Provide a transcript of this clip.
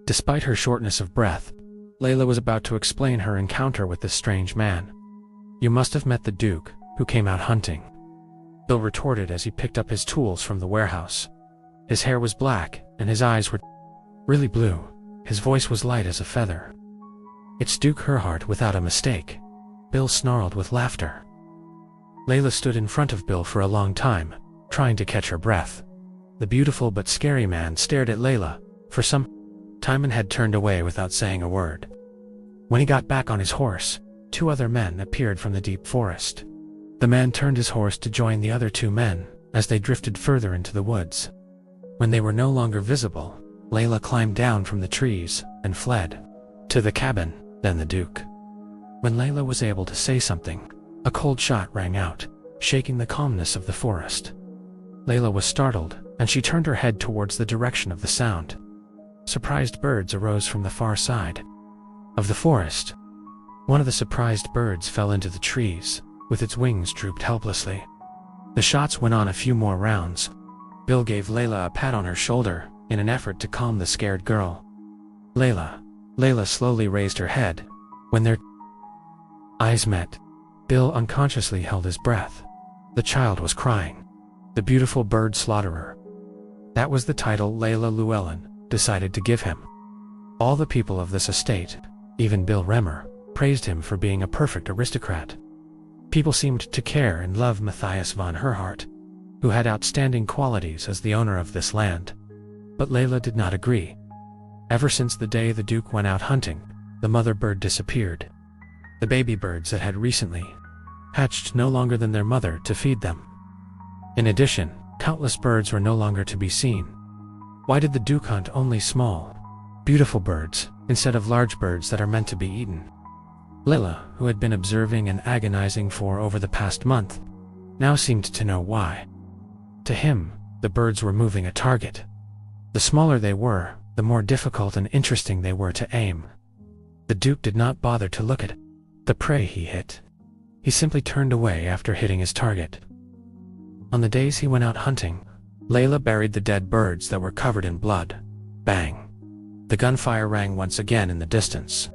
Despite her shortness of breath, Layla was about to explain her encounter with this strange man. "You must have met the Duke, who came out hunting," Bill retorted as he picked up his tools from the warehouse. His hair was black, and his eyes were really blue. His voice was light as a feather. "It's Duke Herhart without a mistake," Bill snarled with laughter. Layla stood in front of Bill for a long time, trying to catch her breath. The beautiful but scary man stared at Layla for some time and had turned away without saying a word. When he got back on his horse, 2 other men appeared from the deep forest. The man turned his horse to join the other 2 men as they drifted further into the woods. When they were no longer visible, Layla climbed down from the trees and fled to the cabin, then the Duke. When Layla was able to say something, a cold shot rang out, shaking the calmness of the forest. Layla was startled, and she turned her head towards the direction of the sound. Surprised birds arose from the far side of the forest. One of the surprised birds fell into the trees, with its wings drooped helplessly. The shots went on a few more rounds. Bill gave Layla a pat on her shoulder in an effort to calm the scared girl. Layla slowly raised her head. When their eyes met, Bill unconsciously held his breath. The child was crying. The Beautiful Bird Slaughterer. That was the title Layla Llewellyn decided to give him. All the people of this estate, even Bill Remmer, praised him for being a perfect aristocrat. People seemed to care and love Matthias von Herhart, who had outstanding qualities as the owner of this land. But Layla did not agree. Ever since the day the Duke went out hunting, the mother bird disappeared. The baby birds that had recently hatched no longer than their mother to feed them. In addition, countless birds were no longer to be seen. Why did the Duke hunt only small, beautiful birds, instead of large birds that are meant to be eaten? Layla, who had been observing and agonizing for over the past month, now seemed to know why. To him, the birds were moving a target. The smaller they were, the more difficult and interesting they were to aim. The Duke did not bother to look at the prey he hit. He simply turned away after hitting his target. On the days he went out hunting, Layla buried the dead birds that were covered in blood. Bang! The gunfire rang once again in the distance.